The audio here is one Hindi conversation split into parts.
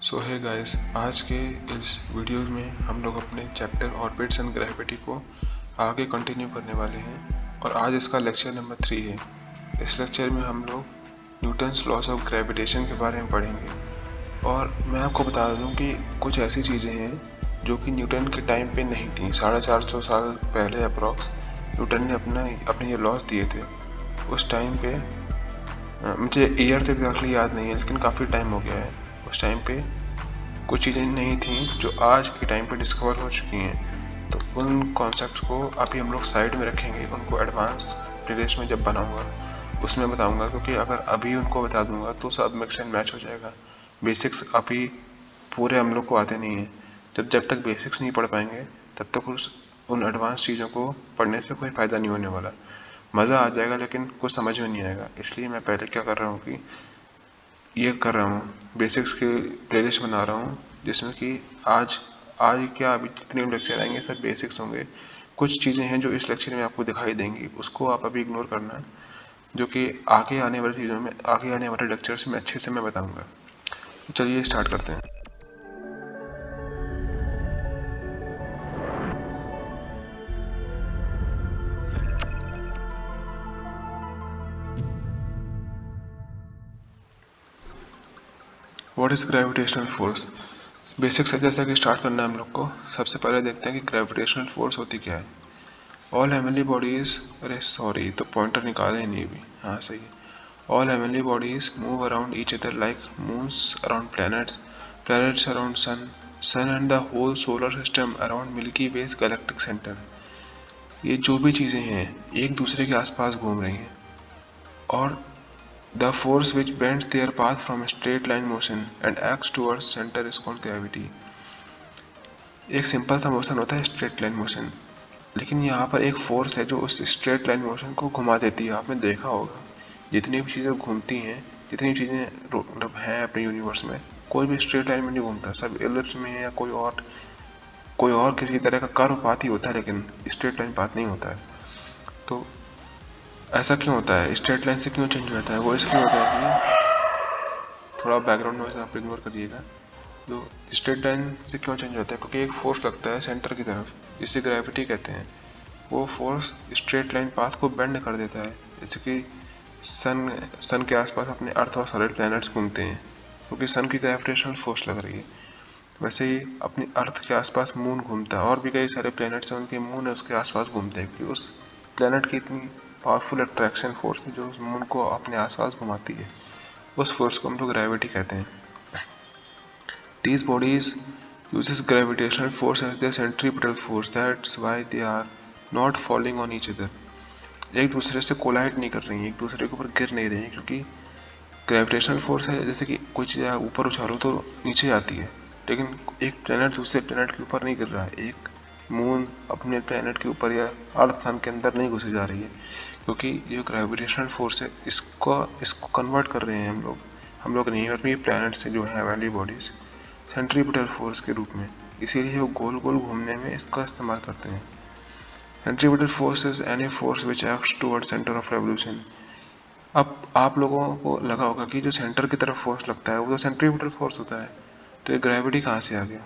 सो है गाइस, आज के इस वीडियो में हम लोग अपने चैप्टर ऑर्बिट्स एंड ग्रेविटी को आगे कंटिन्यू करने वाले हैं और आज इसका लेक्चर नंबर 3 है। इस लेक्चर में हम लोग न्यूटन्स लॉस ऑफ ग्रेविटेशन के बारे में पढ़ेंगे और मैं आपको बता दूं कि कुछ ऐसी चीज़ें हैं जो कि न्यूटन के टाइम पे नहीं थी। 450 साल पहले अप्रॉक्स न्यूटन ने अपने ये लॉस दिए थे। उस टाइम पे मुझे ईयर तो एग्जैक्टली याद नहीं है, लेकिन काफ़ी टाइम हो गया है। उस टाइम पे कुछ चीज़ें नहीं थी जो आज के टाइम पे डिस्कवर हो चुकी हैं। तो उन कॉन्सेप्ट को अभी हम लोग साइड में रखेंगे, उनको एडवांस प्लेलिस्ट में जब बनाऊंगा उसमें बताऊंगा, क्योंकि अगर अभी उनको बता दूंगा तो सब मिक्स एंड मैच हो जाएगा। बेसिक्स अभी पूरे हम लोग को आते नहीं हैं। जब तक बेसिक्स नहीं पढ़ पाएंगे तब तक उन एडवांस चीज़ों को पढ़ने से कोई फ़ायदा नहीं होने वाला। मज़ा आ जाएगा लेकिन कुछ समझ में नहीं आएगा। इसलिए मैं पहले क्या कर रहा हूँ कि ये कर रहा हूँ, बेसिक्स की प्लेलिस्ट बना रहा हूँ, जिसमें कि आज आज क्या अभी जितने लेक्चर आएंगे सब बेसिक्स होंगे। कुछ चीज़ें हैं जो इस लेक्चर में आपको दिखाई देंगी, उसको आप अभी इग्नोर करना, जो कि आगे आने वाली चीज़ों में, आगे आने वाले लेक्चर्स में अच्छे से मैं बताऊँगा। तो चलिए स्टार्ट करते हैं। What is gravitational force? Basic से जैसा कि स्टार्ट करना है हम लोग को, सबसे पहले देखते हैं कि ग्रेविटेशनल फोर्स होती क्या है। ऑल हेवनली बॉडीज, अरे सॉरी, तो पॉइंटर निकाले नहीं अभी, हाँ सही है। All heavenly bodies move around each other like moons around planets, planets around sun, sun and the whole solar system around Milky Way's galactic center. ये जो भी चीज़ें हैं एक दूसरे के आसपास घूम रही हैं और the force which bends their path from a straight line motion and acts towards center is called gravity. एक सिंपल सा मोशन होता है स्ट्रेट लाइन मोशन, लेकिन यहाँ पर एक फोर्स है जो उस स्ट्रेट लाइन मोशन को घुमा देती है। आपने देखा होगा जितनी भी चीज़ें घूमती हैं, जितनी चीज़ें मतलब हैं अपने यूनिवर्स में, कोई भी स्ट्रेट लाइन में नहीं घूमता, सब एलिप्स में है या कोई और किसी तरह का कर्व पाथ ही होता है, लेकिन स्ट्रेट लाइन पाथ नहीं होता है। तो ऐसा क्यों होता है, स्ट्रेट लाइन से क्यों चेंज हो जाता है? वो इसलिए होता है कि थोड़ा बैकग्राउंड नॉइज आप इग्नोर करिएगा। तो स्ट्रेट लाइन से क्यों चेंज होता है? क्योंकि एक फोर्स लगता है सेंटर की तरफ, जिसे ग्रेविटी कहते हैं। वो फोर्स स्ट्रेट लाइन पाथ को बेंड कर देता है, जैसे कि सन के आसपास अपने अर्थ और सारे प्लैनेट्स घूमते हैं क्योंकि सन की ग्रेविटेशनल फोर्स लग रही है। वैसे ही अपनी अर्थ के आसपास मून घूमता है, और भी कई सारे प्लैनेट्स हैं उनके मून है उसके आसपास घूमते हैं, क्योंकि उस प्लैनेट की इतनी पावरफुल अट्रैक्शन फोर्स है जो उस मून को अपने आसपास घुमाती है। उस फोर्स को हम लोग ग्रेविटी कहते हैं। These bodies uses gravitational force as their centripetal force. That's why they are not falling on each other. एक दूसरे से कोलाइड नहीं कर रही हैं, एक दूसरे के ऊपर गिर नहीं रही हैं, क्योंकि ग्रेविटेशनल फोर्स है। जैसे कि कोई चीज़ ऊपर उछालो तो नीचे आती है, लेकिन एक प्लेनेट दूसरे प्लेनेट के ऊपर नहीं गिर रहा है। एक मून अपने प्लेनेट के ऊपर या अर्थ सन के अंदर नहीं घुसी जा रही है, क्योंकि ये ग्रेविटेशनल फोर्स है, इसको कन्वर्ट कर रहे हैं हम लोग नहीं, अपनी प्लेनेट से जो है वैली बॉडीज सेंट्रीपिटल फोर्स के रूप में। इसीलिए वो गोल गोल घूमने में इसका इस्तेमाल करते हैं। Centripetal force is any force which acts toward centre of revolution. अब आप लोगों को लगा होगा कि जो सेंटर की तरफ फोर्स लगता है वो तो सेंट्रीपिटल फोर्स होता है, तो ये ग्रेविटी कहाँ से आ गया?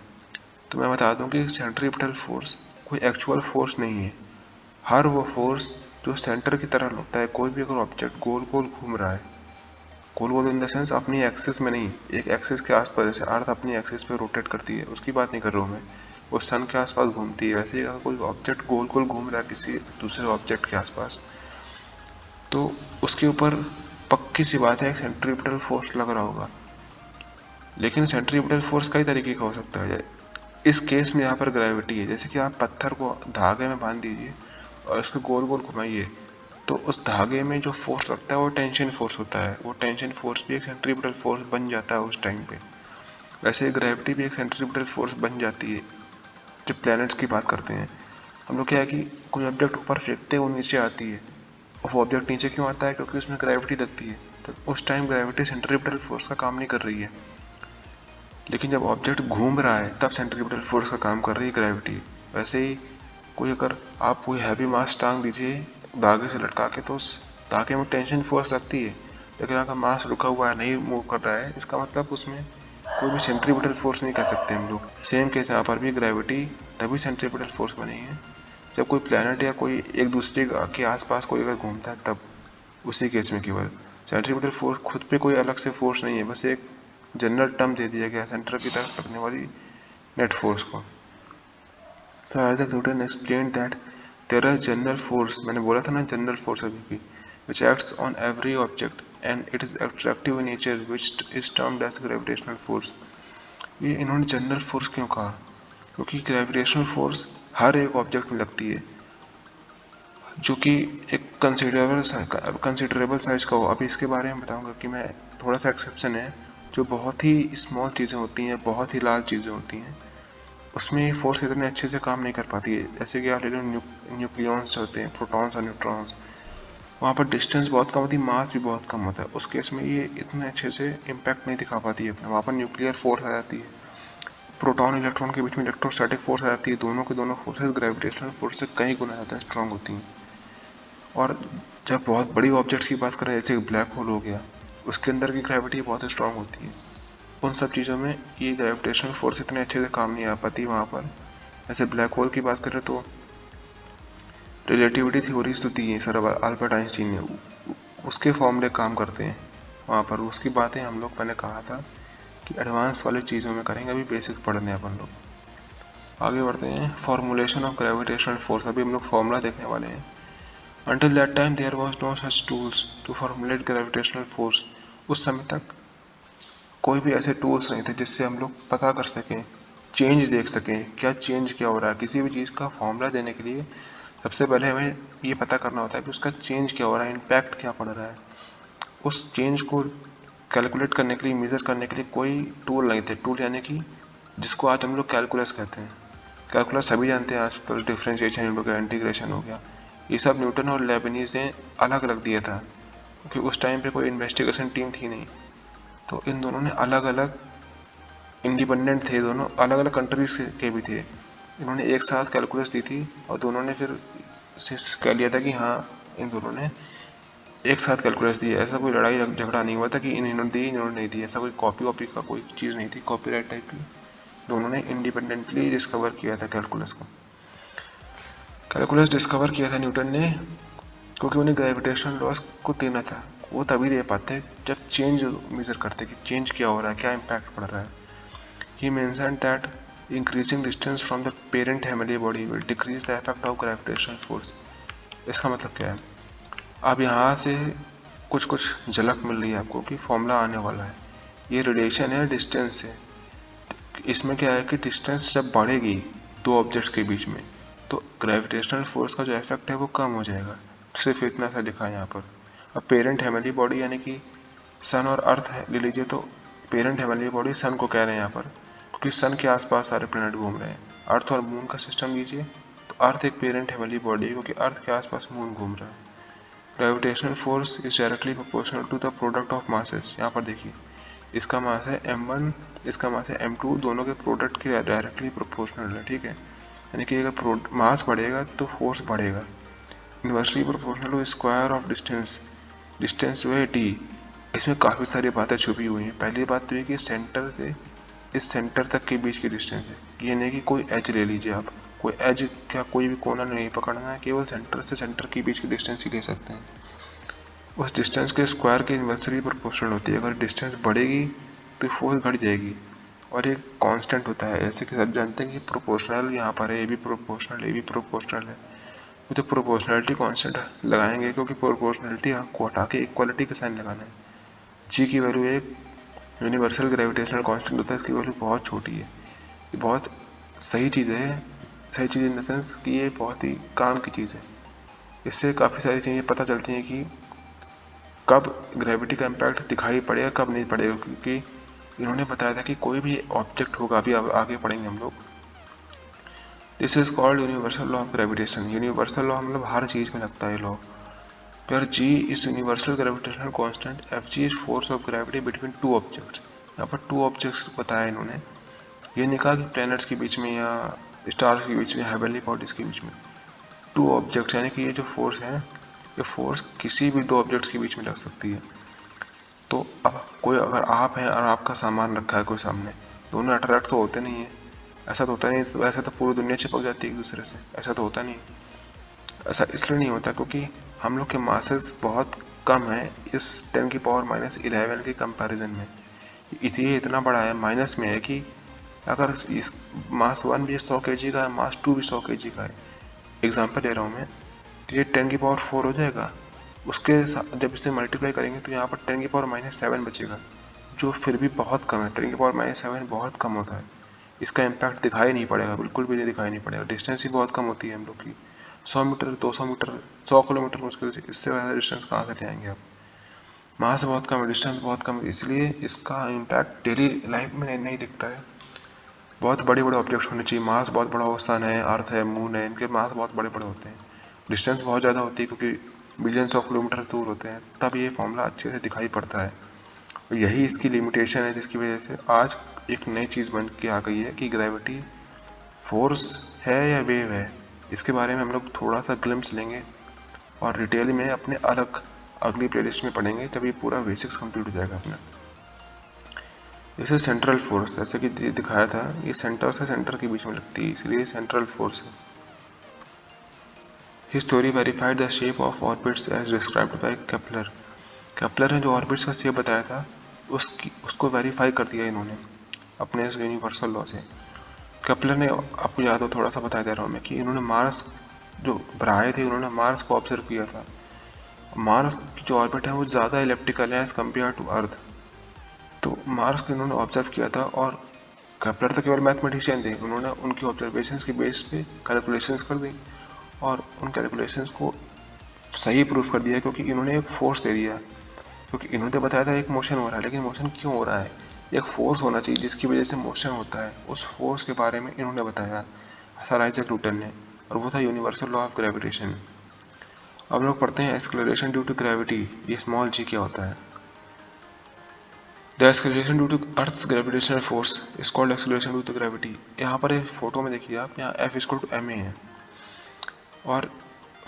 तो मैं बता दूं कि सेंट्रीपिटल फोर्स कोई एक्चुअल फोर्स नहीं है। हर वो फोर्स जो सेंटर की तरफ लगता है, कोई भी अगर ऑब्जेक्ट गोल गोल घूम रहा है, गोल गोल इन द सेंस अपनी एक्सिस में नहीं, एक एक्सिस के आसपास, जैसे अर्थ अपनी एक्सिस पे रोटेट करती है उसकी बात नहीं कर रहा हूँ मैं, वो सन के आसपास घूमती है, वैसे ही अगर कोई ऑब्जेक्ट गोल गोल घूम रहा है किसी दूसरे ऑब्जेक्ट के आसपास, तो उसके ऊपर पक्की सी बात है एक सेंट्रीपिटल फोर्स लग रहा होगा। लेकिन सेंट्रीपिटल फोर्स कई तरीके का हो सकता है। इस केस में यहाँ पर ग्रेविटी है। जैसे कि आप पत्थर को धागे में बांध दीजिए और उसको गोल गोल घुमाइए, तो उस धागे में जो फोर्स लगता है वो टेंशन फोर्स होता है। वो टेंशन फोर्स भी एक सेंट्रीपिटल फोर्स बन जाता है उस टाइम पे। वैसे ग्रेविटी भी एक सेंट्रीपिटल फोर्स बन जाती है जब प्लैनेट्स की बात करते हैं। हम लोग क्या है कि कोई ऑब्जेक्ट ऊपर फेंकते हैं वो नीचे आती है, और वो ऑब्जेक्ट नीचे क्यों आता है? क्योंकि उसमें ग्रेविटी लगती है। तो उस टाइम ग्रेविटी सेंट्रीपिटल फोर्स का काम नहीं कर रही है, लेकिन जब ऑब्जेक्ट घूम रहा है तब सेंट्रीपिटल फोर्स का काम कर रही है ग्रेविटी। वैसे ही अगर आप कोई हैवी मास टांग दीजिए धागे से लटका के, तो उस धागे में टेंशन फोर्स लगती है, लेकिन अगर मास रुका हुआ है, नहीं मूव कर रहा है, इसका मतलब उसमें कोई भी सेंट्रीपिटल फोर्स नहीं कह सकते हम लोग। सेम केस यहाँ पर भी, ग्रेविटी तभी सेंट्रीपिटल फोर्स बनी है जब कोई प्लैनेट या कोई एक दूसरे के आसपास कोई अगर घूमता है, तब उसी केस में केवल। सेंट्रीपिटल फोर्स खुद पे कोई अलग से फोर्स नहीं है, बस एक जनरल टर्म दे दिया गया सेंटर की तरफ लगने वाली नेट फोर्स को। Sir Isaac Newton explain that there are general force, मैंने बोला था ना जनरल फोर्स अभी भी, which acts on every object and it is attractive in nature which is termed as gravitational force। ये इन्होंने जनरल फोर्स क्यों कहा? क्योंकि ग्रेविटेशनल फोर्स हर एक ऑब्जेक्ट में लगती है जो कि एक कंसिडरेबल साइज का हो। अभी इसके बारे में बताऊंगा कि मैं थोड़ा सा एक्सेप्शन है, जो बहुत ही स्मॉल चीज़ें होती हैं, बहुत ही लार्ज चीज़ें होती हैं, उसमें ये फोर्स इतने अच्छे से काम नहीं कर पाती है। जैसे कि आप ले लो न्यूक्लियॉन्स होते हैं, प्रोटॉन्स और न्यूट्रॉन्स, वहाँ पर डिस्टेंस बहुत कम होती है, मास भी बहुत कम होता है। उस केस में ये इतने अच्छे से इम्पैक्ट नहीं दिखा पाती है अपना, वहाँ पर न्यूक्लियर फोर्स आ जाती है, प्रोटॉन इलेक्ट्रॉन के बीच में इलेक्ट्रोस्टैटिक फोर्स आ जाती है, दोनों के दोनों फोर्सेस ग्रेविटेशनल फोर्स से कई गुना ज़्यादा स्ट्रांग होती हैं। और जब बहुत बड़ी ऑब्जेक्ट्स की बात करें, जैसे ब्लैक होल हो गया, उसके अंदर की ग्रेविटी बहुत स्ट्रांग होती है। उन सब चीज़ों में ये ग्रेविटेशनल फोर्स इतने अच्छे से काम नहीं आ पाती वहाँ पर। जैसे ब्लैक होल की बात करें तो रिलेटिविटी थ्योरीज तो दी है सर अल्बर्ट आइंस्टीन ने, उसके फॉर्मूले काम करते हैं वहाँ पर। उसकी बातें हम लोग, मैंने कहा था कि एडवांस वाली चीज़ों में करेंगे, अभी बेसिक पढ़ने अपन लोग। आगे बढ़ते हैं, फॉर्मुलेशन ऑफ ग्रेविटेशनल फोर्स, अभी हम लोग फॉर्मूला देखने वाले हैं। Until that time there was no such tools to formulate gravitational force। उस समय तक कोई भी ऐसे टूल्स नहीं थे जिससे हम लोग पता कर सकें, चेंज देख सकें, क्या चेंज क्या हो रहा है। किसी भी चीज़ का फॉर्मूला देने के लिए सबसे पहले हमें ये पता करना होता है कि उसका चेंज क्या हो रहा है, इम्पैक्ट क्या पड़ रहा है। उस चेंज को कैलकुलेट करने के लिए, मेज़र करने के लिए कोई टूल नहीं थे। टूल यानी कि जिसको आज हम लोग कैलकुलस कहते हैं। कैलकुलस सभी जानते हैं आजकल, डिफ्रेंशिएशन हो गया, इंटीग्रेशन हो गया, ये सब न्यूटन और लेबनीज ने अलग अलग दिया था, क्योंकि उस टाइम पे कोई इन्वेस्टिगेशन टीम थी नहीं। तो इन दोनों ने अलग अलग, इंडिपेंडेंट थे दोनों, अलग अलग कंट्रीज के भी थे। इन्होंने एक साथ कैलकुलस दी थी और दोनों ने फिर कह लिया था कि हाँ, इन दोनों ने एक साथ कैलकुलस दी है। ऐसा कोई लड़ाई झगड़ा नहीं हुआ था कि इन्होंने दी, इन्होंने नहीं दी। ऐसा कोई कॉपी वॉपी का कोई चीज़ नहीं थी, कॉपीराइट टाइप की। दोनों ने इंडिपेंडेंटली डिस्कवर किया था कैलकुलस को। कैलकुलस डिस्कवर किया था न्यूटन ने क्योंकि उन्हें ग्रेविटेशनल लॉस को देना था। वो तभी दे पाते जब चेंज मेजर करते कि चेंज क्या हो रहा है, क्या इम्पैक्ट पड़ रहा है। He mentioned that increasing distance from the parent heavenly body will decrease the effect of gravitational force. इसका मतलब क्या है? अब यहाँ से कुछ कुछ झलक मिल रही है आपको कि फॉर्मूला आने वाला है। ये रिलेशन है डिस्टेंस से। इसमें क्या है कि डिस्टेंस जब बढ़ेगी दो ऑब्जेक्ट्स के बीच में, तो ग्रेविटेशनल फोर्स का जो इफेक्ट है वो कम हो जाएगा। सिर्फ इतना सा लिखा है यहाँ पर। अब पेरेंट हेमिली बॉडी यानी कि सन और अर्थ है ले लीजिए, तो पेरेंट हेमिली बॉडी सन को कह रहे हैं यहाँ पर, क्योंकि सन के आसपास सारे प्लैनेट घूम रहे हैं। अर्थ और मून का सिस्टम लीजिए, तो अर्थ एक पेरेंट हेमिली बॉडी है क्योंकि अर्थ के आसपास मून घूम रहा है। Gravitational force is directly proportional to the product of masses. यहाँ पर देखिए, इसका मास है m1, इसका मास है m2, दोनों के प्रोडक्ट के डायरेक्टली प्रोपोर्शनल है, ठीक है। यानी कि अगर मास बढ़ेगा तो फोर्स बढ़ेगा। Inversely proportional to square of distance. Distance जो है d, इसमें काफ़ी सारी बातें छुपी हुई हैं। पहली बात तो ये कि सेंटर से इस सेंटर तक के बीच की डिस्टेंस है। ये नहीं कि कोई एज ले लीजिए आप, कोई एज क्या कोई भी कोना नहीं पकड़ना है, केवल सेंटर से सेंटर के बीच की डिस्टेंस ही ले सकते हैं। उस डिस्टेंस के स्क्वायर की इन्वर्सली प्रोपोर्शनल होती है। अगर डिस्टेंस बढ़ेगी तो फोर्स घट जाएगी। और एक कांस्टेंट होता है, ऐसे कि सब जानते हैं कि प्रोपोर्शनल यहाँ पर है, ये भी प्रोपोर्शनल, ये भी प्रोपोर्शनल है। तो प्रोपोर्शनलिटी कांस्टेंट लगाएंगे क्योंकि प्रोपोर्शनलिटी को हटा के इक्वालिटी का साइन लगाना है। जी की वैल्यू एक यूनिवर्सल ग्रेविटेशनल कांस्टेंट होता है, इसकी वैल्यू बहुत छोटी है। ये बहुत सही चीज़ है, सही चीज़ इन द सेंस कि ये बहुत ही काम की चीज़ है। इससे काफ़ी सारी चीज़ें पता चलती हैं कि कब ग्रेविटी का इम्पैक्ट दिखाई पड़ेगा, कब नहीं पड़ेगा। क्योंकि इन्होंने बताया था कि कोई भी ऑब्जेक्ट होगा, अभी आगे पढ़ेंगे हम लोग। This is called universal law of gravitation. Universal law मतलब हर चीज़ में लगता है लॉ। फिर G is universal gravitational constant, F G is force of gravity between two objects. यहाँ पर टू ऑब्जेक्ट्स बताया इन्होंने, ये नहीं कहा कि प्लैनेट्स के बीच में या स्टार्स के बीच में, हेवनली बॉडीज के बीच में। टू ऑब्जेक्ट्स यानी कि ये जो फोर्स है, ये फोर्स किसी भी दो ऑब्जेक्ट्स के बीच में लग सकती है। तो अब कोई अगर आप हैं और आपका सामान रखा है कोई सामने, दोनों अट्रैक्ट तो होते नहीं है, ऐसा तो होता नहीं। वैसे तो पूरी दुनिया चिपक जाती है एक दूसरे से, ऐसा तो होता नहीं। ऐसा इसलिए नहीं होता क्योंकि हम लोग के मासेस बहुत कम है इस 10⁻11 के कंपैरिजन में। इसलिए इतना बड़ा है, माइनस में है कि अगर इस मास 1 भी 100 kg का है, मास 2 भी 100 kg का है, एग्जाम्पल दे रहा हूँ मैं, तो ये 10⁻4 हो जाएगा। उसके साथ जब इसे मल्टीप्लाई करेंगे तो यहाँ पर 10⁻7 बचेगा, जो फिर भी बहुत कम है। 10⁻7 बहुत कम होता है, इसका इम्पैक्ट दिखाई नहीं पड़ेगा, बिल्कुल भी नहीं दिखाई नहीं पड़ेगा। डिस्टेंस ही बहुत कम होती है हम लोग की, 100 मीटर, 200 मीटर, 100 किलोमीटर मुश्किल से, इससे ज़्यादा डिस्टेंस कहाँ से ले आएंगे आप। मास बहुत कम है, डिस्टेंस बहुत कम है, इसलिए इसका इम्पैक्ट डेली लाइफ में नहीं दिखता है। बहुत बड़े बड़े ऑब्जेक्ट्स होने चाहिए, मास बहुत बड़ा हो, सन है, अर्थ है, मून है, इनके मास बहुत बड़े बड़े होते हैं, डिस्टेंस बहुत ज़्यादा होती है क्योंकि बिलियंस ऑफ किलोमीटर दूर होते हैं, तब ये फॉर्मूला अच्छे से दिखाई पड़ता है। और यही इसकी लिमिटेशन है जिसकी वजह से आज एक नई चीज़ बन के आ गई है कि ग्रेविटी फोर्स है या वेव है। इसके बारे में हम लोग थोड़ा सा ग्लिम्स लेंगे और डिटेल में अपने अलग अगली प्लेलिस्ट में पढ़ेंगे जब ये पूरा बेसिक्स कंप्लीट हो जाएगा अपना। जैसे सेंट्रल फोर्स, जैसे कि दिखाया था, ये सेंटर से सेंटर के बीच में लगती है, इसलिए सेंट्रल फोर्स है। His theory verified the shape of orbits as described by Kepler. Kepler ने जो ऑर्बिट्स का शेप बताया था उसको वेरीफाई कर दिया इन्होंने अपने इस यूनिवर्सल लॉ से। केपलर ने, आपको याद हो, थोड़ा सा बता दे रहा हूँ मैं, कि इन्होंने मार्स जो आए थे, उन्होंने मार्स को ऑब्जर्व किया था। मार्स की जो ऑर्बिट है वो ज़्यादा इलेप्टिकल है एज कम्पेयर टू अर्थ, तो मार्स को इन्होंने ऑब्जर्व किया था। और केपलर तो केवल मैथमेटिशियन थे, उन्होंने उनकी ऑब्जर्वेशंस के बेस पे कैलकुलेशंस कर दी और उन कैलकुलेशंस को सही प्रूफ कर दिया, क्योंकि इन्होंने एक फोर्स दे दिया। क्योंकि इन्होंने बताया था एक मोशन हो रहा है, लेकिन मोशन क्यों हो रहा है, एक फोर्स होना चाहिए जिसकी वजह से मोशन होता है, उस फोर्स के बारे में इन्होंने बताया सर आइजैक न्यूटन ने, और वो था यूनिवर्सल लॉ ऑफ ग्रेविटेशन। अब लोग पढ़ते हैं एक्सेलरेशन ड्यू टू ग्रेविटी, ये स्मॉल जी क्या होता है। The acceleration due to earth's gravitational force is called acceleration due to gravity. यहाँ पर एक फोटो में देखिए आप, यहाँ F=ma है, और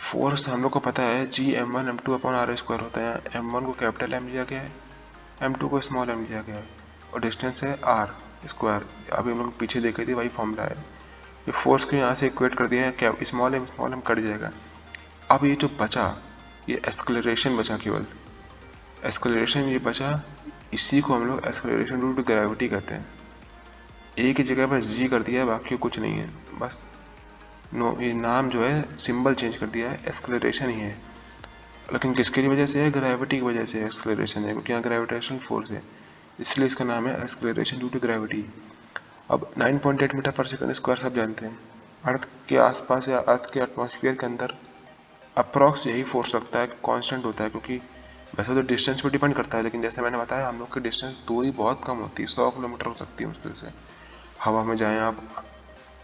फोर्स हम लोग को पता है G m1m2/r² होता है। m1 को कैपिटल M लिया गया है, m2 को स्मॉल m लिया गया है, और डिस्टेंस है r²। अभी हम लोग पीछे देखे थे, वही फॉर्मूला है। ये फोर्स को यहाँ से इक्वेट कर दिया है, क्या स्मॉल m कट जाएगा। अब ये जो बचा, ये एक्सेलरेशन बचा, केवल एक्सेलरेशन ये बचा, इसी को हम लोग एक्सेलरेशन ड्यू टू ग्रेविटी कहते हैं। एक ही जगह पर जी कर दिया है, बाकी कुछ नहीं है, बस ये नाम जो है सिंबल चेंज कर दिया है, एक्सेलरेशन ही है। लेकिन किसकी वजह से है, ग्रेविटी की वजह से एक्सेलरेशन है, क्योंकि यहाँ ग्रेविटेशनल फोर्स है, इसलिए इसका नाम है एक्सेलरेशन ड्यू टू ग्रेविटी। अब 9.8 मीटर पर सेकंड स्क्वायर सब जानते हैं। अर्थ के आसपास या अर्थ के एटमॉस्फेयर के अंदर अप्रॉक्स यही फोर्स लगता है, कांस्टेंट होता है, क्योंकि वैसे तो डिस्टेंस पे डिपेंड करता है, लेकिन जैसे मैंने बताया हम लोग की डिस्टेंस दूरी बहुत कम होती है, 100 किलोमीटर हो सकती है मुश्किल से। हवा में जाएँ आप,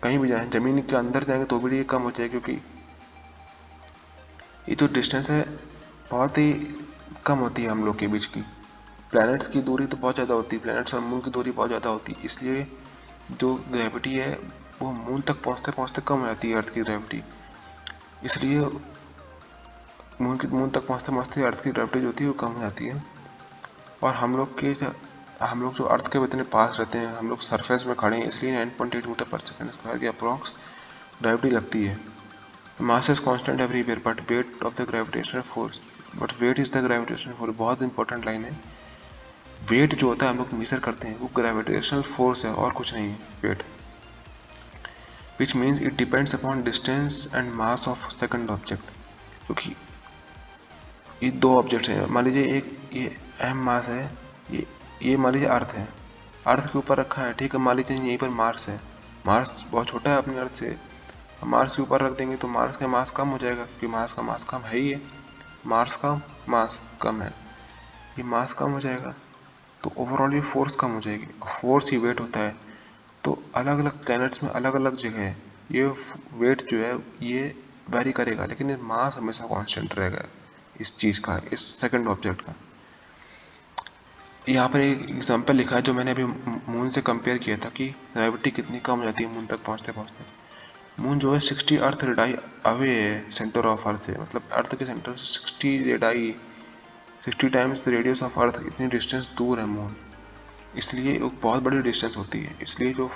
कहीं भी जाएँ, ज़मीन के अंदर जाएंगे तो भी ये कम हो जाए, क्योंकि ये जो डिस्टेंस है बहुत ही कम होती है हम लोग के बीच की। प्लैनेट्स की दूरी तो बहुत ज़्यादा होती है, प्लैनेट्स और मून की दूरी बहुत ज़्यादा होती है, इसलिए जो ग्रेविटी है वो मून तक पहुँचते पहुँचते कम हो जाती है अर्थ की ग्रेविटी। इसलिए मून तक पहुँचते पहुँचते अर्थ की ग्रेविटी जो होती है वो कम हो जाती है। और हम लोग जो अर्थ के इतने पास रहते हैं, हम लोग सरफेस में खड़े हैं, इसलिए 9.8 मीटर पर सेकंड स्क्वायर की अप्रॉक्स ग्रेविटी लगती है। Mass is constant everywhere but weight of the gravitational force, but weight is the gravitational force. बहुत इंपॉर्टेंट लाइन है, वेट जो होता है हम लोग मेजर करते हैं वो ग्रेविटेशनल फोर्स है और कुछ नहीं है weight, which means it depends upon distance and mass of second object. क्योंकि ये दो ऑब्जेक्ट्स हैं, मान लीजिए एक ये m मास है, ये मान लीजिए अर्थ है, अर्थ के ऊपर रखा है, ठीक है। मान लीजिए यहीं पर मार्स है, मार्स बहुत छोटा है अपने अर्थ से, मार्स के ऊपर रख देंगे तो मार्स का मास कम हो जाएगा, क्योंकि मार्स का मास कम है ही है, मार्स का मास कम है, ये मास कम हो जाएगा तो ओवरऑल ये फोर्स कम हो जाएगी। फोर्स ही वेट होता है, तो अलग अलग प्लैनेट्स में अलग अलग जगह है, ये वेट जो है ये वेरी करेगा, लेकिन मास हमेशा कांस्टेंट रहेगा इस चीज़ का, इस सेकंड ऑब्जेक्ट का। यहाँ पर एक एग्जांपल लिखा है जो मैंने अभी मून से कंपेयर किया था कि ग्रेविटी कितनी कम हो जाती है मून तक पहुँचते पहुँचते। मून जो है 60 अर्थ रेडाई अवे है सेंटर ऑफ अर्थ से, मतलब अर्थ के सेंटर से 60 radii 60 times the radius of earth, इतनी डिस्टेंस दूर है मून, इसलिए एक बहुत बड़ी डिस्टेंस होती है, इसलिए जो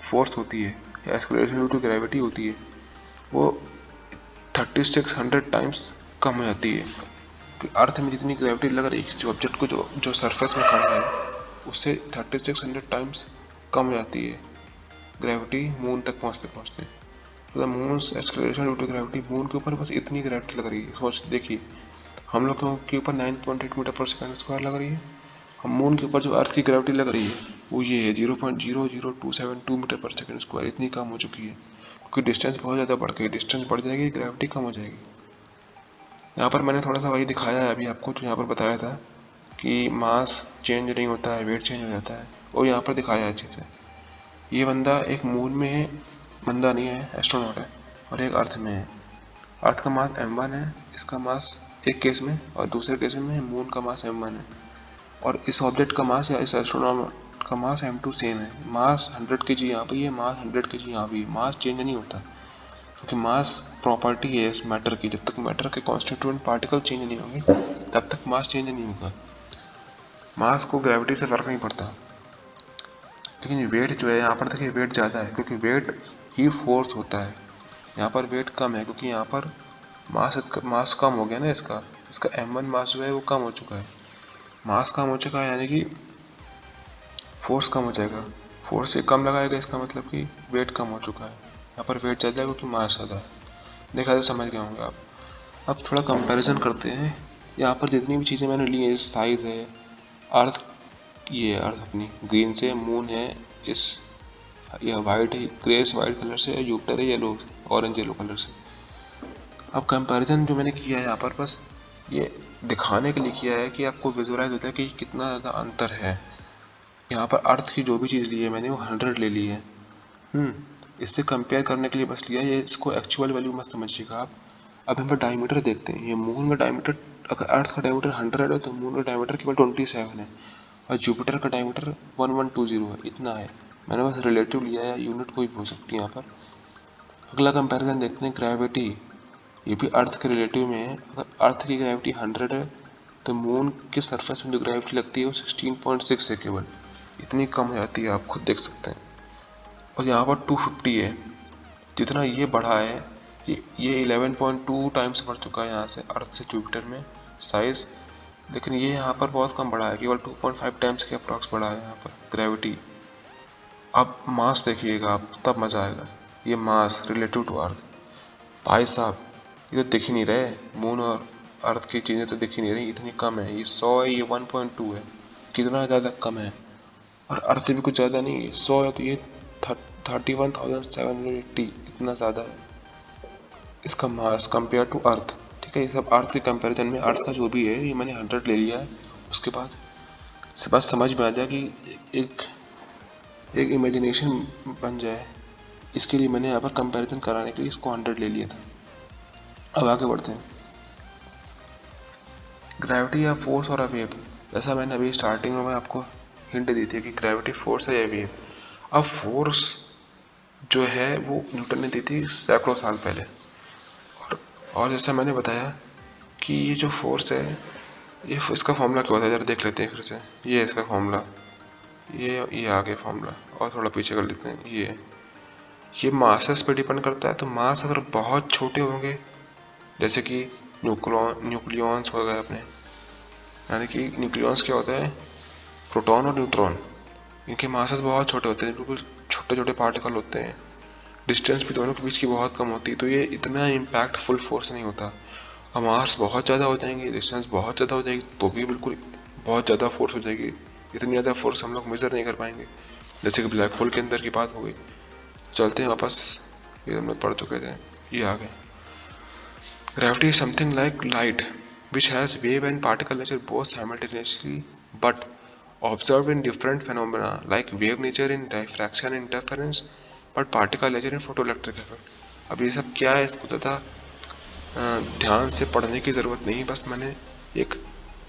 फोर्स होती है या एक्सेलरेशन ड्यू टू ग्रेविटी होती है वो 3600 टाइम्स कम हो जाती है। कि अर्थ में जितनी ग्रेविटी लग रही है जो ऑब्जेक्ट को जो सरफेस में खड़ा है उससे 3600 टाइम्स कम हो जाती है ग्रेविटी मून तक पहुँचते पहुँचते। तो the moon's acceleration due to gravity, moon के ऊपर बस इतनी ग्रेविटी लग रही है। सोच देखिए, हम लोग के ऊपर 9.8 मीटर पर सेकंड स्क्वायर लग रही है, हम मून के ऊपर जो अर्थ की ग्रेविटी लग रही है वो ये है 0.00272 मीटर पर सेकंड स्क्वायर, इतनी कम हो चुकी है क्योंकि डिस्टेंस बहुत ज़्यादा बढ़ गई, डिस्टेंस बढ़ जाएगी ग्रेविटी कम हो जाएगी। यहाँ पर मैंने थोड़ा सा वही दिखाया है अभी आपको जो यहाँ पर बताया था कि मास चेंज नहीं होता है, वेट चेंज हो जाता है, वो यहाँ पर दिखाया है अच्छे से। ये बंदा एक मून में है, बंदा नहीं है, एस्ट्रोनॉट है, और एक अर्थ में है। अर्थ का मास m1 है, इसका मास एक केस में, और दूसरे केस में मून का मास m1 है, और इस ऑब्जेक्ट का मास या इस एस्ट्रोनॉट का मास m2 सेम है। मास 100 kg यहाँ पर है, मास 100 kg यहाँ भी है, मास चेंज नहीं होता क्योंकि मास प्रॉपर्टी है इस मैटर की। जब तक मैटर के कॉन्स्टिट्यूएंट पार्टिकल चेंज नहीं होंगे तब तक मास चेंज नहीं होगा। मास को ग्रेविटी से फर्क नहीं पड़ता। लेकिन वेट जो है यहाँ पर देखिए, वेट ज़्यादा है क्योंकि वेट ही फोर्स होता है। यहाँ पर वेट कम है क्योंकि यहाँ पर मास कम हो गया ना, इसका m1 मास जो है वो कम हो चुका है। मास कम हो चुका है यानी कि फोर्स कम हो जाएगा, फोर्स से कम लगाएगा, इसका मतलब कि वेट कम हो चुका है। यहाँ पर वेट ज़्यादा है क्योंकि मास ज़्यादा है। देखा तो समझ गए होंगे आप। अब थोड़ा कंपैरिजन करते हैं। यहाँ पर जितनी भी चीज़ें मैंने ली है, साइज है, अर्थ, ये अर्थ अपनी ग्रीन से, मून है इस यह वाइट है, ग्रेस वाइट कलर से, जुपिटर है येलो, ऑरेंज येलो कलर से। अब कंपैरिजन जो मैंने किया है यहाँ पर बस ये दिखाने के लिए किया है कि आपको विजुअलाइज होता है कि कितना ज़्यादा अंतर है। यहाँ पर अर्थ की जो भी चीज़ ली है मैंने वो 100 ले ली है। इससे कंपेयर करने के लिए बस लिया है, ये इसको एक्चुअल वैल्यू मत समझिएगा आप। अब हम डायमीटर देखते हैं। ये मून का डायमीटर, अगर अर्थ का डायमीटर 100 है तो मून का डायमीटर केवल 27 है, और जुपिटर का डायमीटर 1120 है, इतना है। मैंने बस रिलेटिव लिया है, यूनिट कोई भी हो सकती है यहाँ पर। अगला कंपैरिजन देखते हैं ग्रेविटी। ये भी अर्थ के रिलेटिव में है। अगर अर्थ की ग्रेविटी 100 है तो मून के सरफेस में जो ग्रेविटी लगती है वो 16.6 है केवल, इतनी कम हो जाती है, आप खुद देख सकते हैं। और यहाँ पर 250 है। जितना ये बढ़ा है, ये 11.2 टाइम्स बढ़ चुका है यहाँ से अर्थ से जुपिटर में साइज, लेकिन ये यहाँ पर बहुत कम बढ़ा है, केवल 2.5 टाइम्स के अप्रॉक्स बढ़ा है यहाँ पर ग्रेविटी। अब मास देखिएगा आप, तब मज़ा आएगा। ये मास रिलेटिव टू अर्थ, भाई साहब ये तो दिख ही नहीं रहे, मून और अर्थ की चीज़ें तो दिख ही नहीं रही, इतनी कम है। ये 100 है, ये 1.2 है, कितना ज़्यादा कम है। और अर्थ से भी कुछ ज़्यादा नहीं है, 100 है तो ये 31,780, इतना ज़्यादा है इसका मास कंपेयर टू अर्थ। ठीक है, ये सब अर्थ के कंपैरिजन में अर्थ का जो भी है ये मैंने 100 ले लिया है। उसके बाद से बस समझ में आ जाए कि एक एक इमेजिनेशन बन जाए, इसके लिए मैंने यहाँ पर कंपैरिजन कराने के लिए इसको 100 ले लिया था। अब आगे बढ़ते हैं। ग्रेविटी या फोर्स और वेव, जैसा मैंने अभी स्टार्टिंग में आपको हिंट दी थी कि ग्रेविटी फोर्स है या वेव। अब फोर्स जो है वो न्यूटन ने दी थी सैकड़ों साल पहले, और जैसा मैंने बताया कि ये जो फोर्स है ये इसका फॉर्मूला क्या होता है, जरा देख लेते हैं फिर से। ये है इसका फॉर्मूला, ये आगे फॉर्मूला, और थोड़ा पीछे कर लेते हैं। ये मासेस पे डिपेंड करता है। तो मास अगर बहुत छोटे होंगे, जैसे कि न्यूक्लियॉन्स हो गए अपने, यानी कि न्यूक्लियॉन्स क्या होता है, प्रोटॉन और न्यूट्रॉन, इनके मासेस बहुत छोटे होते हैं, बिल्कुल छोटे छोटे पार्टिकल होते हैं, डिस्टेंस भी दोनों के बीच की बहुत कम होती है, तो ये इतना इम्पैक्टफुल फोर्स नहीं होता। और मास बहुत ज़्यादा हो जाएंगे, डिस्टेंस बहुत ज़्यादा हो जाएगी, तो भी बिल्कुल बहुत ज़्यादा फोर्स हो जाएगी। इतनी ज़्यादा फोर्स हम लोग मेजर नहीं कर पाएंगे, जैसे कि ब्लैक होल के अंदर की बात हो गई। चलते हैं वापस, ये हम लोग पढ़ चुके थे, ये आ गए। Gravity is something like light which has wave and particle nature both simultaneously but observed in different phenomena like wave nature in diffraction and interference but particle nature in photoelectric effect। अब ये सब क्या है, इसको ज़्यादा ध्यान से पढ़ने की ज़रूरत नहीं, बस मैंने एक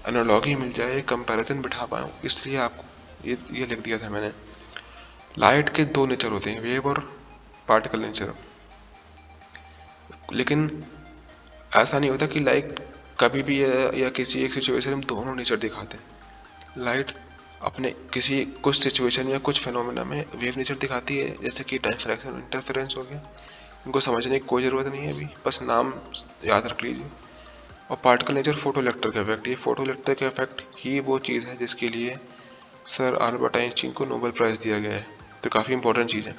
एनालॉगी मिल जाए, एक कंपैरिजन बिठा पाऊँ, इसलिए आपको ये लिख दिया था मैंने। लाइट के दो नेचर होते हैं, वेव और पार्टिकल नेचर। लेकिन ऐसा नहीं होता कि लाइट कभी भी या किसी एक सिचुएशन में दोनों नेचर दिखाते हैं। लाइट अपने किसी कुछ सिचुएशन या कुछ फिनोमेना में वेव नेचर दिखाती है, जैसे कि डायफ्रैक्शन इंटरफेरेंस हो गया। इनको समझने की कोई ज़रूरत नहीं है अभी, बस नाम याद रख लीजिए। और particle nature photo electric effect, ये फोटो इलेक्ट्रिक इफेक्ट ही वो चीज़ है जिसके लिए सर अल्बर्ट आइंस्टीन को नोबेल प्राइज़ दिया गया है, तो काफ़ी इंपॉर्टेंट चीज़ है।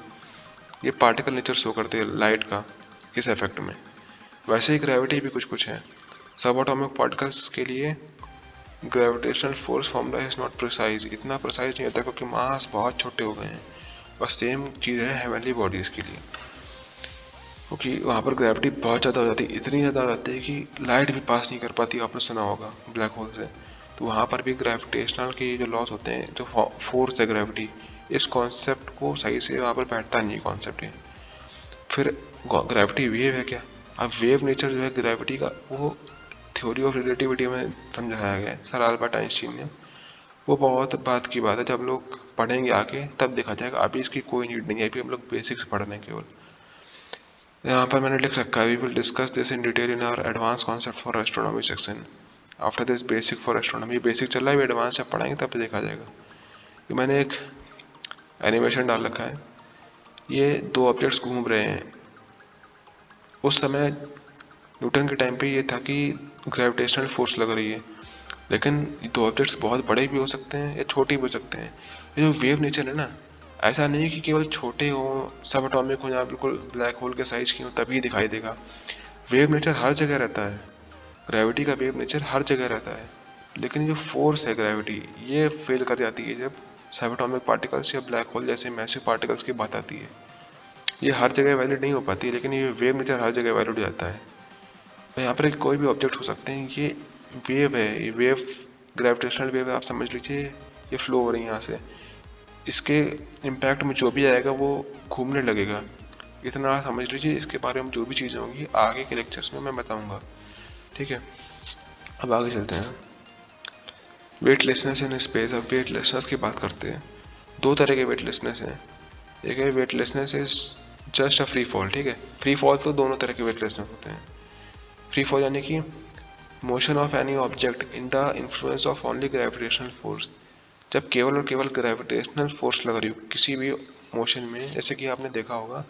ये पार्टिकल नेचर शो करते हैं लाइट का इस इफेक्ट में। वैसे ही ग्रेविटी भी कुछ कुछ है। सब एटॉमिक पार्टिकल्स के लिए gravitational force formula is not precise, इतना प्रिसाइज नहीं होता क्योंकि मास बहुत छोटे हो गए हैं। और सेम चीज़ है हेवनली बॉडीज़ के लिए, क्योंकि वहाँ पर ग्रेविटी बहुत ज़्यादा हो जाती है, इतनी ज़्यादा हो जाती है कि लाइट भी पास नहीं कर पाती, आपने सुना होगा ब्लैक होल से। तो वहाँ पर भी ग्रेविटेशनल के जो लॉस होते हैं, जो फोर्स है ग्रेविटी, इस कॉन्सेप्ट को सही से वहाँ पर बैठता नहीं कॉन्सेप्ट है। फिर ग्रेविटी वेव है क्या? अब वेव नेचर जो है ग्रेविटी का, वो थ्योरी ऑफ रिलेटिविटी में समझाया गया है सर अल्बर्ट आइंस्टीन ने। वो बहुत बात की बात है, जब लोग पढ़ेंगे आगे तब देखा जाएगा, अभी इसकी कोई नीड नहीं है, अभी हम लोग बेसिक्स पढ़ रहे हैं केवल। यहाँ पर मैंने लिख रखा है, we will discuss this in detail in our advance concept for astronomy section after this basic for astronomy. Basic चल रहा है, एडवांस जब पढ़ाएंगे तब देखा जाएगा। ये मैंने एक एनिमेशन डाल रखा है, ये दो ऑब्जेक्ट्स घूम रहे हैं। उस समय न्यूटन के टाइम पे ये था कि ग्रेविटेशनल फोर्स लग रही है, लेकिन दो ऑब्जेक्ट्स बहुत बड़े भी हो सकते हैं या छोटे भी हो सकते हैं। ये जो वेव नेचर है ना, ऐसा नहीं है कि केवल छोटे हो, सब एटॉमिक हो या बिल्कुल ब्लैक होल के साइज की हो तभी दिखाई देगा। वेव नेचर हर जगह रहता है, ग्रेविटी का वेव नेचर हर जगह रहता है, लेकिन जो फोर्स है ग्रेविटी, ये फेल कर जाती है जब सब एटॉमिक पार्टिकल्स या ब्लैक होल जैसे मैसिव पार्टिकल्स की बात आती है। ये हर जगह वैलिड नहीं हो पाती, लेकिन ये वेव नेचर हर जगह वैलिड हो जाता है। तो यहाँ पर कोई भी ऑब्जेक्ट हो सकते हैं, ये वेव है, ये वेव ग्रेविटेशनल वेव आप समझ लीजिए, ये फ्लो हो रही है यहाँ से, इसके इम्पैक्ट में जो भी आएगा वो घूमने लगेगा। इतना समझ लीजिए, इसके बारे में जो भी चीज़ें होंगी आगे के लेक्चर्स में मैं बताऊंगा, ठीक है। अब आगे चलते हैं, वेटलेसनेस इन स्पेस। अब वेटलेसनेस की बात करते हैं। दो तरह के वेटलेसनेस हैं, एक है weightlessness is just a free fall, ठीक है। फ्री फॉल तो दोनों तरह के वेटलेसनेस होते हैं। फ्री फॉल यानी कि motion of any object in the influence of only gravitational force, जब केवल और केवल ग्रेविटेशनल फोर्स लग रही हो किसी भी मोशन में। जैसे कि आपने देखा होगा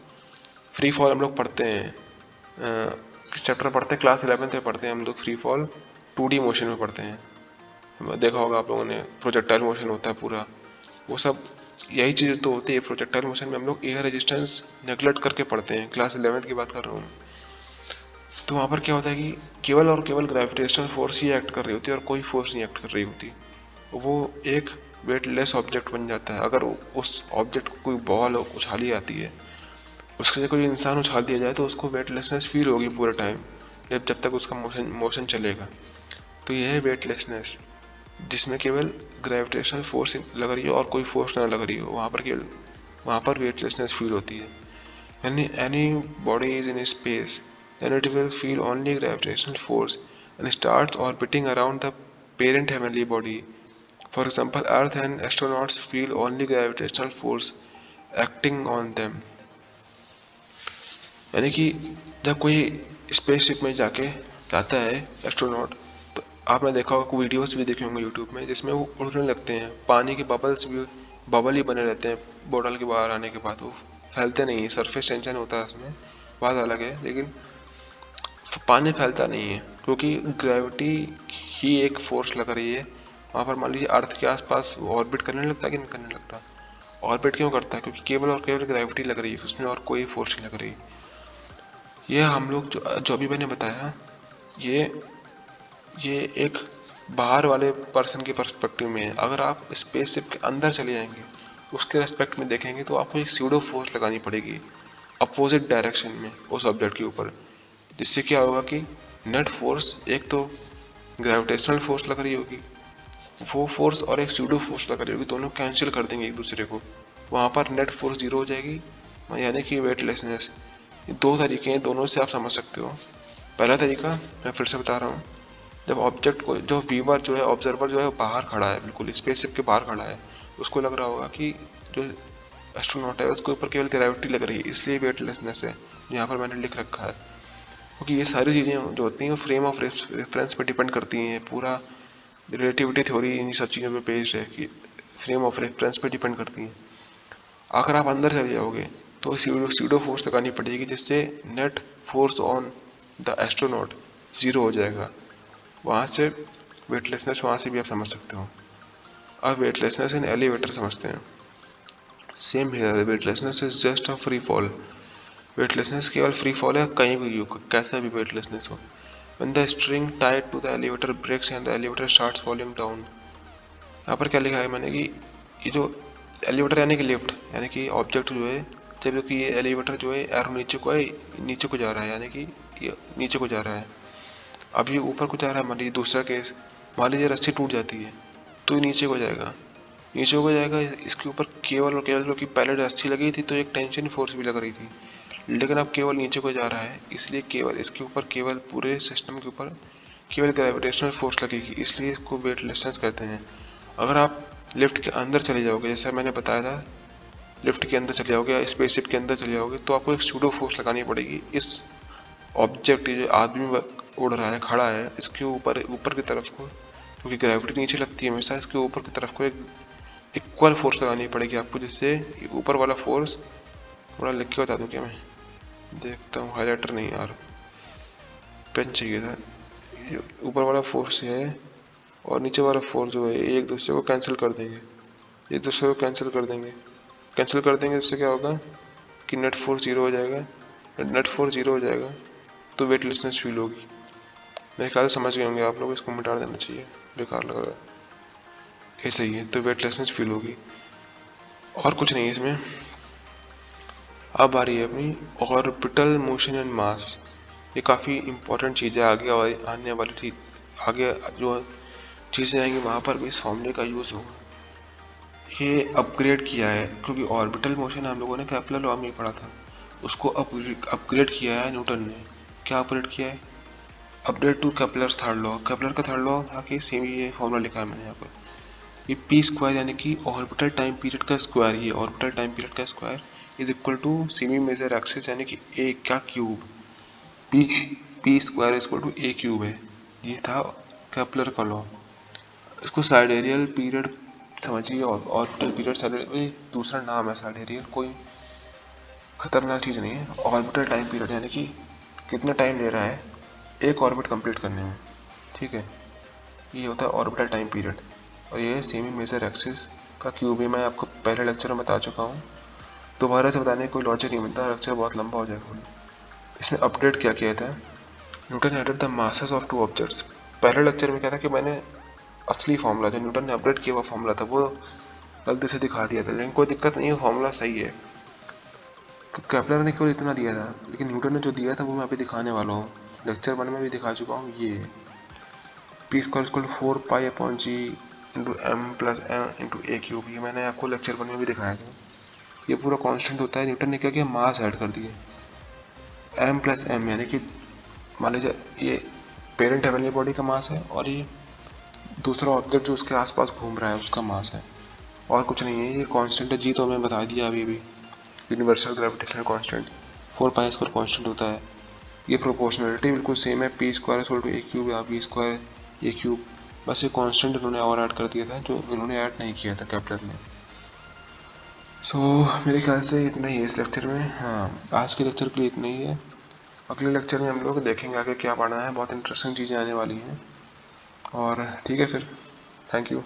फ्री फॉल हम लोग पढ़ते हैं, चैप्टर पढ़ते हैं क्लास 11 में पढ़ते हैं हम लोग, फ्री फॉल 2D मोशन में पढ़ते हैं। देखा होगा आप लोगों ने, प्रोजेक्टाइल मोशन होता है पूरा, वो सब यही चीज़ तो होती है। प्रोजेक्टाइल मोशन में हम लोग एयर रेजिस्टेंस नेगलेक्ट करके पढ़ते हैं, क्लास 11 की बात कर रहा हूँ। तो वहाँ पर क्या होता है कि केवल और केवल ग्रेविटेशनल फोर्स ही एक्ट कर रही होती है और कोई फोर्स नहीं एक्ट कर रही होती। वो एक वेटलेस ऑब्जेक्ट बन जाता है। अगर उस ऑब्जेक्ट को कोई बॉल उछाली आती है, उसके कोई इंसान उछाल दिया जाए तो उसको वेटलेसनेस फील होगी पूरे टाइम, जब तक उसका मोशन चलेगा। तो यह है वेटलेसनेस, जिसमें केवल ग्रेविटेशनल फोर्स लग रही हो और कोई फोर्स ना लग रही हो, वहाँ पर वेटलेसनेस फील होती है। यानी any body is in space then it will feel only gravitational force and starts orbiting around the parent heavenly body. For example, Earth and astronauts feel only gravitational force acting on them. यानी कि जब कोई स्पेसशिप में जाके जाता है एस्ट्रोनॉट, तो आपने देखा होगा, वीडियोस भी देखे होंगे यूट्यूब में, जिसमें वो उड़ने लगते हैं, पानी के बबल्स भी, बबल ही बने रहते हैं बोतल के बाहर आने के बाद, वो फैलते नहीं है, सरफेस टेंशन होता है उसमें, बात अलग है, लेकिन पानी फैलता नहीं है क्योंकि ग्रेविटी ही एक फोर्स लग रही है वहाँ पर। मान लीजिए अर्थ के आसपास ऑर्बिट करने लगता है कि नहीं करने लगता? ऑर्बिट क्यों करता है? क्योंकि केवल और केवल ग्रेविटी लग रही है उसमें और कोई फोर्स नहीं लग रही। ये हम लोग जो भी मैंने बताया, ये एक बाहर वाले पर्सन के पर्सपेक्टिव में है। अगर आप स्पेसशिप के अंदर चले जाएंगे, उसके रेस्पेक्ट में देखेंगे, तो आपको एक स्यूडो फोर्स लगानी पड़ेगी अपोजिट डायरेक्शन में उस ऑब्जेक्ट के ऊपर, जिससे क्या होगा कि नेट फोर्स, एक तो ग्रेविटेशनल फोर्स लग रही होगी, वो फोर्स और एक स्यूडो फोर्स लग रही होगी, दोनों कैंसिल कर देंगे एक दूसरे को, वहाँ पर नेट फोर्स जीरो हो जाएगी, यानी कि वेटलेसनेस। ये दो तरीके हैं, दोनों से आप समझ सकते हो। पहला तरीका मैं फिर से बता रहा हूँ, जब ऑब्जेक्ट को, जो व्यूवर जो है, ऑब्जर्वर जो है, बाहर खड़ा है, बिल्कुल स्पेसशिप के बाहर खड़ा है, उसको लग रहा होगा कि जो एस्ट्रोनॉट है उसके ऊपर केवल ग्रेविटी लग रही है, इसलिए वेटलेसनेस है, यहाँ पर मैंने लिख रखा है। क्योंकि ये सारी चीज़ें जो होती हैं वो फ्रेम ऑफ रेफरेंस पे डिपेंड करती हैं। पूरा रिलेटिविटी थ्योरी इन सब चीज़ों पे बेस्ड है कि फ्रेम ऑफ रेफरेंस पे डिपेंड करती हैं। अगर आप अंदर चले जाओगे तो सीडो फोर्स लगानी पड़ेगी, जिससे net force on the astronaut zero हो जाएगा। वहाँ से वेटलेसनेस, वहाँ से भी आप समझ सकते हो। अब वेटलेसनेस इन एलिवेटर समझते हैं। सेम है, weightlessness is just a free fall. Weightlessness केवल फ्री फॉल है, कहीं भी हो, कैसा भी वेटलेसनेस हो। When the string tied to the elevator breaks and the elevator starts falling down। यहाँ पर क्या लिखा है मैंने कि ये जो एलिवेटर यानी कि लिफ्ट यानी कि ऑब्जेक्ट जो है, जबकि ये एलिवेटर जो है एरो नीचे को है, नीचे को जा रहा है, यानी कि ये नीचे को जा रहा है। अब ये ऊपर को जा रहा है। मान लीजिए दूसरा केस, मान लीजिए रस्सी टूट जाती है तो ये नीचे को जाएगा, नीचे को जाएगा। इसके ऊपर केवल और केवल, क्योंकि पहले रस्सी लगी थी तो एक टेंशन फोर्स भी लग रही थी, लेकिन अब केवल नीचे को जा रहा है, इसलिए केवल इसके ऊपर, केवल पूरे सिस्टम के ऊपर केवल ग्रेविटेशनल फोर्स लगेगी, इसलिए इसको वेटलेसनेस कहते हैं। अगर आप लिफ्ट के अंदर चले जाओगे, जैसा मैंने बताया था, लिफ्ट के अंदर चले जाओगे या स्पेसशिप के अंदर चले जाओगे तो आपको एक सूडो फोर्स लगानी पड़ेगी। इस ऑब्जेक्ट, जो आदमी उड़ रहा है, खड़ा है, इसके ऊपर ऊपर की तरफ को, क्योंकि ग्रेविटी नीचे लगती है हमेशा, इसके ऊपर की तरफ को एक इक्वल फोर्स लगानी पड़ेगी आपको, जिससे ऊपर वाला फोर्स, थोड़ा लिख के बता दूँ क्या मैं, देखता हूँ, हाईलाइटर नहीं यार, पेन चाहिए था। ऊपर वाला फोर्स है और नीचे वाला फोर्स जो है एक दूसरे को कैंसिल कर देंगे, एक दूसरे को कैंसिल कर देंगे, कैंसिल कर देंगे। इससे क्या होगा कि नेट फोर्स जीरो हो जाएगा। नेट फोर्स जीरो हो जाएगा तो वेटलेसनेस फील होगी। मेरे ख्याल से समझ गए होंगे आप लोग, इसको मिटा देना चाहिए, बेकार लग रहा है। ऐसा ही है, तो वेटलेसनेस फील होगी और कुछ नहीं इसमें। अब आ रही है अपनी ऑर्बिटल मोशन एंड मास। ये काफ़ी इंपॉर्टेंट चीज़ है, आगे आने वाली चीज, आगे जो चीज़ें आएंगी वहाँ पर भी इस फॉर्मूले का यूज़ होगा। ये अपग्रेड किया है, क्योंकि ऑर्बिटल मोशन हम लोगों ने केपलर लॉ में पढ़ा था, उसको अपग्रेड किया है न्यूटन ने। क्या अपग्रेड किया है? Update to Kepler third law. Kepler का थर्ड लॉ था कि सेम, ये फॉर्मूला लिखा है मैंने यहाँ पर, ये पी स्क्वायर यानी कि ऑर्बिटल टाइम पीरियड का स्क्वायर, ये ऑर्बिटल टाइम पीरियड का square is equal to semi major axis यानी कि ए का cube. P p square is equal to a cube है। ये था केपलर का लॉ। इसको साइडेरियल पीरियड समझिए, और ऑर्बिटल पीरियड, साइडेरियल दूसरा नाम है, साइडेरियल कोई खतरनाक चीज़ नहीं है। ऑर्बिटल टाइम पीरियड यानी कि कितना टाइम ले रहा है एक ऑर्बिट कंप्लीट करने में, ठीक है, ये होता है ऑर्बिटल टाइम पीरियड। और ये सेमी मेजर एक्सिस का क्यूब है। मैं आपको पहले लेक्चर में बता चुका हूँ, दोबारा से बताने का कोई लॉजिक नहीं बनता, लेक्चर बहुत लंबा हो जाएगा। इसमें अपडेट क्या किया था, Newton added the masses of two objects. पहले लेक्चर में क्या था कि मैंने असली फॉर्मूला जो न्यूटन ने अपडेट किया हुआ फॉर्मूला था वो गलती से दिखा दिया था, लेकिन कोई दिक्कत नहीं है, फॉर्मूला सही है। तो केपलर ने केवल इतना दिया था, लेकिन न्यूटन ने जो दिया था वो मैं अभी दिखाने वाला हूँ, लेक्चर 1 में भी दिखा चुका हूँ। ये P square equal 4 pi upon G into M plus M into A cube, ये मैंने आपको लेक्चर 1 में भी दिखाया था। ये पूरा कांस्टेंट होता है। न्यूटन ने क्या किया, मास ऐड कर दिए, एम प्लस एम, यानी कि मान लीजिए ये पेरेंट हेवनली बॉडी का मास है और ये दूसरा ऑब्जेक्ट जो उसके आसपास घूम रहा है उसका मास है, और कुछ नहीं है। ये कांस्टेंट है जी, तो मैं बता दिया अभी भी, universal gravitational constant 4 pi square constant होता है। ये प्रोपोर्शनलिटी बिल्कुल सेम है, p square equal to a cube या बी स्क्वायर ए क्यूब, बस ये कांस्टेंट इन्होंने और ऐड कर दिया था जो इन्होंने ऐड नहीं किया था केपलर ने। मेरे ख्याल से इतना ही है इस लेक्चर में। हाँ, आज के लेक्चर के लिए इतना ही है। अगले लेक्चर में हम लोग देखेंगे आगे क्या पढ़ना है, बहुत इंटरेस्टिंग चीज़ें आने वाली हैं। और ठीक है फिर, थैंक यू।